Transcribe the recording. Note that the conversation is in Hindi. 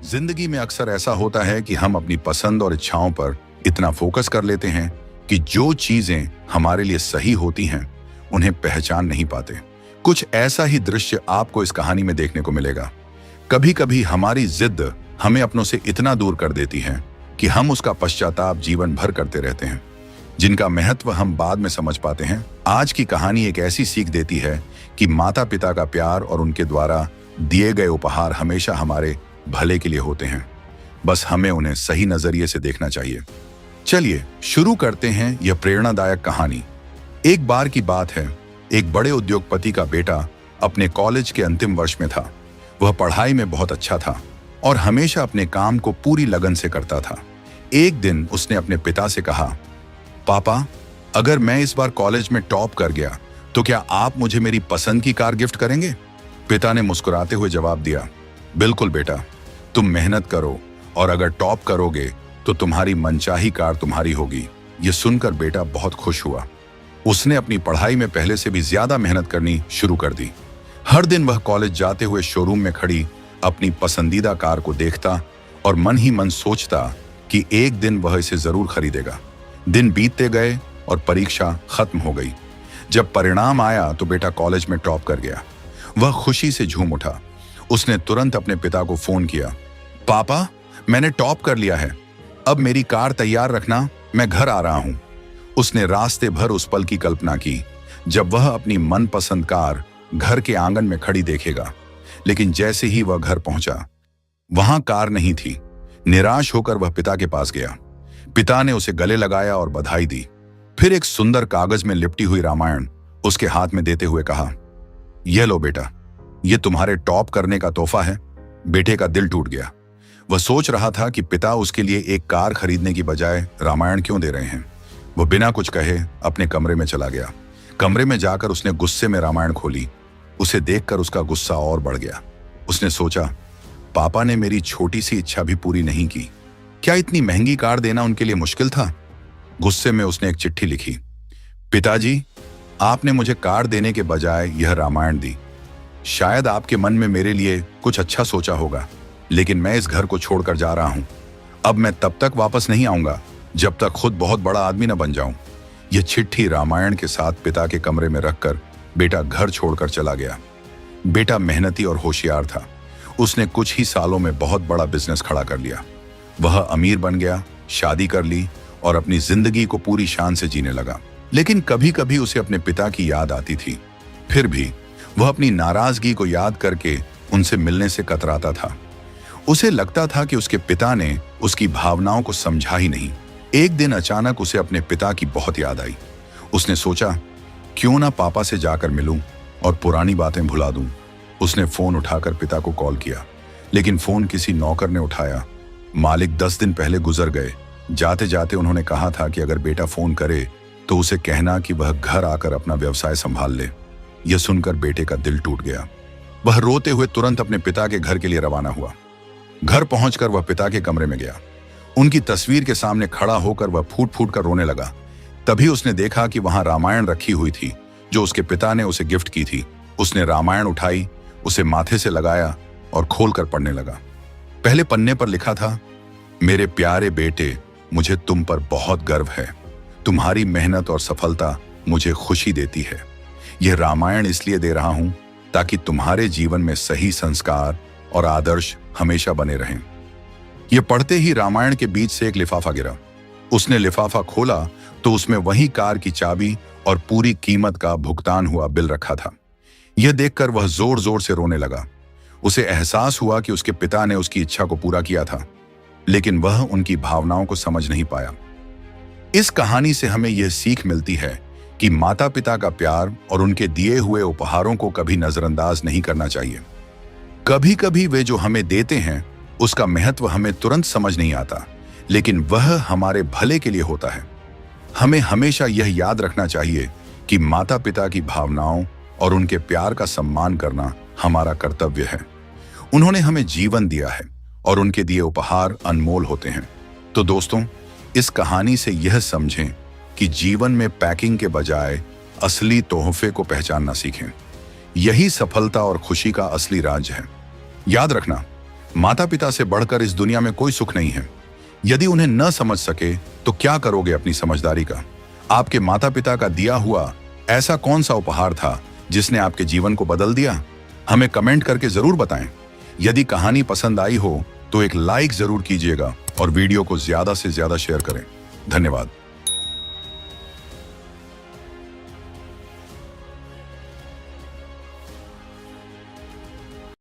जिंदगी में अक्सर ऐसा होता है कि हम अपनी पसंद और इच्छाओं पर इतना फोकस कर लेते हैं कि जो चीजें हमारे लिए सही होती हैं उन्हें पहचान नहीं पाते। कुछ ऐसा ही दृश्य आपको इस कहानी में देखने को मिलेगा। कभी कभी हमारी जिद हमें अपनों से इतना दूर कर देती है कि हम उसका पश्चाताप जीवन भर करते रहते हैं, जिनका महत्व हम बाद में समझ पाते हैं। आज की कहानी एक ऐसी सीख देती है कि माता पिता का प्यार और उनके द्वारा दिए गए उपहार हमेशा हमारे भले के लिए होते हैं, बस हमें उन्हें सही नजरिए से देखना चाहिए। चलिए शुरू करते हैं यह प्रेरणादायक कहानी। एक बार की बात है, एक बड़े उद्योगपति का बेटा अपने कॉलेज के अंतिम वर्ष में था। वह पढ़ाई में बहुत अच्छा था और हमेशा अपने काम को पूरी लगन से करता था। एक दिन उसने अपने पिता से कहा, पापा, अगर मैं इस बार कॉलेज में टॉप कर गया तो क्या आप मुझे मेरी पसंद की कार गिफ्ट करेंगे? पिता ने मुस्कुराते हुए जवाब दिया, बिल्कुल बेटा, तुम मेहनत करो और अगर टॉप करोगे तो तुम्हारी मनचाही कार तुम्हारी होगी। यह सुनकर बेटा बहुत खुश हुआ। उसने अपनी पढ़ाई में पहले से भी ज्यादा मेहनत करनी शुरू कर दी। हर दिन वह कॉलेज जाते हुए शोरूम में खड़ी अपनी पसंदीदा कार को देखता और मन ही मन सोचता कि एक दिन वह इसे जरूर खरीदेगा। दिन बीतते गए और परीक्षा खत्म हो गई। जब परिणाम आया तो बेटा कॉलेज में टॉप कर गया। वह खुशी से झूम उठा। उसने तुरंत अपने पिता को फोन किया, पापा, मैंने टॉप कर लिया है, अब मेरी कार तैयार रखना, मैं घर आ रहा हूं। उसने रास्ते भर उस पल की कल्पना की जब वह अपनी मनपसंद कार घर के आंगन में खड़ी देखेगा। लेकिन जैसे ही वह घर पहुंचा, वहां कार नहीं थी। निराश होकर वह पिता के पास गया। पिता ने उसे गले लगाया और बधाई दी। फिर एक सुंदर कागज में लिपटी हुई रामायण उसके हाथ में देते हुए कहा, यह लो बेटा, यह तुम्हारे टॉप करने का तोहफा है। बेटे का दिल टूट गया। वह सोच रहा था कि पिता उसके लिए एक कार खरीदने की बजाय रामायण क्यों दे रहे हैं। वह बिना कुछ कहे अपने कमरे में चला गया। कमरे में जाकर उसने गुस्से में रामायण खोली। उसे देखकर उसका गुस्सा और बढ़ गया। उसने सोचा, पापा ने मेरी छोटी सी इच्छा भी पूरी नहीं की। क्या इतनी महंगी कार देना उनके लिए मुश्किल था? गुस्से में उसने एक चिट्ठी लिखी, पिताजी, आपने मुझे कार देने के बजाय यह रामायण दी। शायद आपके मन में मेरे लिए कुछ अच्छा सोचा होगा, लेकिन मैं इस घर को छोड़कर जा रहा हूं। अब मैं तब तक वापस नहीं आऊंगा जब तक खुद बहुत बड़ा आदमी न बन जाऊं। यह चिट्ठी रामायण के साथ पिता के कमरे में रखकर बेटा घर छोड़कर चला गया। बेटा मेहनती और होशियार था। उसने कुछ ही सालों में बहुत बड़ा बिजनेस खड़ा कर लिया। वह अमीर बन गया, शादी कर ली और अपनी जिंदगी को पूरी शान से जीने लगा। लेकिन कभी कभी उसे अपने पिता की याद आती थी। फिर भी वह अपनी नाराजगी को याद करके उनसे मिलने से कतराता था। उसे लगता था कि उसके पिता ने उसकी भावनाओं को समझा ही नहीं। एक दिन अचानक उसे अपने पिता की बहुत याद आई। उसने सोचा, क्यों ना पापा से जाकर मिलूं और पुरानी बातें भुला दूं। उसने फोन उठाकर पिता को कॉल किया, लेकिन फोन किसी नौकर ने उठाया। मालिक 10 दिन पहले गुजर गए। जाते जाते उन्होंने कहा था कि अगर बेटा फोन करे तो उसे कहना कि वह घर आकर अपना व्यवसाय संभाल ले। यह सुनकर बेटे का दिल टूट गया। वह रोते हुए तुरंत अपने पिता के घर के लिए रवाना हुआ। घर पहुंचकर वह पिता के कमरे में गया। उनकी तस्वीर के सामने खड़ा होकर वह फूट फूट कर रोने लगा। तभी उसने देखा कि वहां रामायण रखी हुई थी जो उसके पिता ने उसे गिफ्ट की थी। उसने रामायण उठाई, उसे माथे से लगाया और खोलकर पढ़ने लगा। पहले पन्ने पर लिखा था, मेरे प्यारे बेटे, मुझे तुम पर बहुत गर्व है। तुम्हारी मेहनत और सफलता मुझे खुशी देती है। यह रामायण इसलिए दे रहा हूं ताकि तुम्हारे जीवन में सही संस्कार और आदर्श हमेशा बने रहें। यह पढ़ते ही रामायण के बीच से एक लिफाफा गिरा। उसने लिफाफा खोला तो उसमें वही कार की चाबी और पूरी कीमत का भुगतान हुआ बिल रखा था। यह देखकर वह जोर जोर से रोने लगा। उसे एहसास हुआ कि उसके पिता ने उसकी इच्छा को पूरा किया था, लेकिन वह उनकी भावनाओं को समझ नहीं पाया। इस कहानी से हमें यह सीख मिलती है कि माता पिता का प्यार और उनके दिए हुए उपहारों को कभी नजरअंदाज नहीं करना चाहिए। कभी कभी वे जो हमें देते हैं उसका महत्व हमें तुरंत समझ नहीं आता, लेकिन वह हमारे भले के लिए होता है। हमें हमेशा यह याद रखना चाहिए कि माता पिता की भावनाओं और उनके प्यार का सम्मान करना हमारा कर्तव्य है। उन्होंने हमें जीवन दिया है और उनके दिए उपहार अनमोल होते हैं। तो दोस्तों, इस कहानी से यह समझें कि जीवन में पैकिंग के बजाय असली तोहफे को पहचानना सीखें। यही सफलता और खुशी का असली राज है। याद रखना, माता पिता से बढ़कर इस दुनिया में कोई सुख नहीं है। यदि उन्हें न समझ सके तो क्या करोगे अपनी समझदारी का? आपके माता पिता का दिया हुआ ऐसा कौन सा उपहार था जिसने आपके जीवन को बदल दिया? हमें कमेंट करके जरूर बताएं। यदि कहानी पसंद आई हो तो एक लाइक जरूर कीजिएगा और वीडियो को ज्यादा से ज्यादा शेयर करें। धन्यवाद।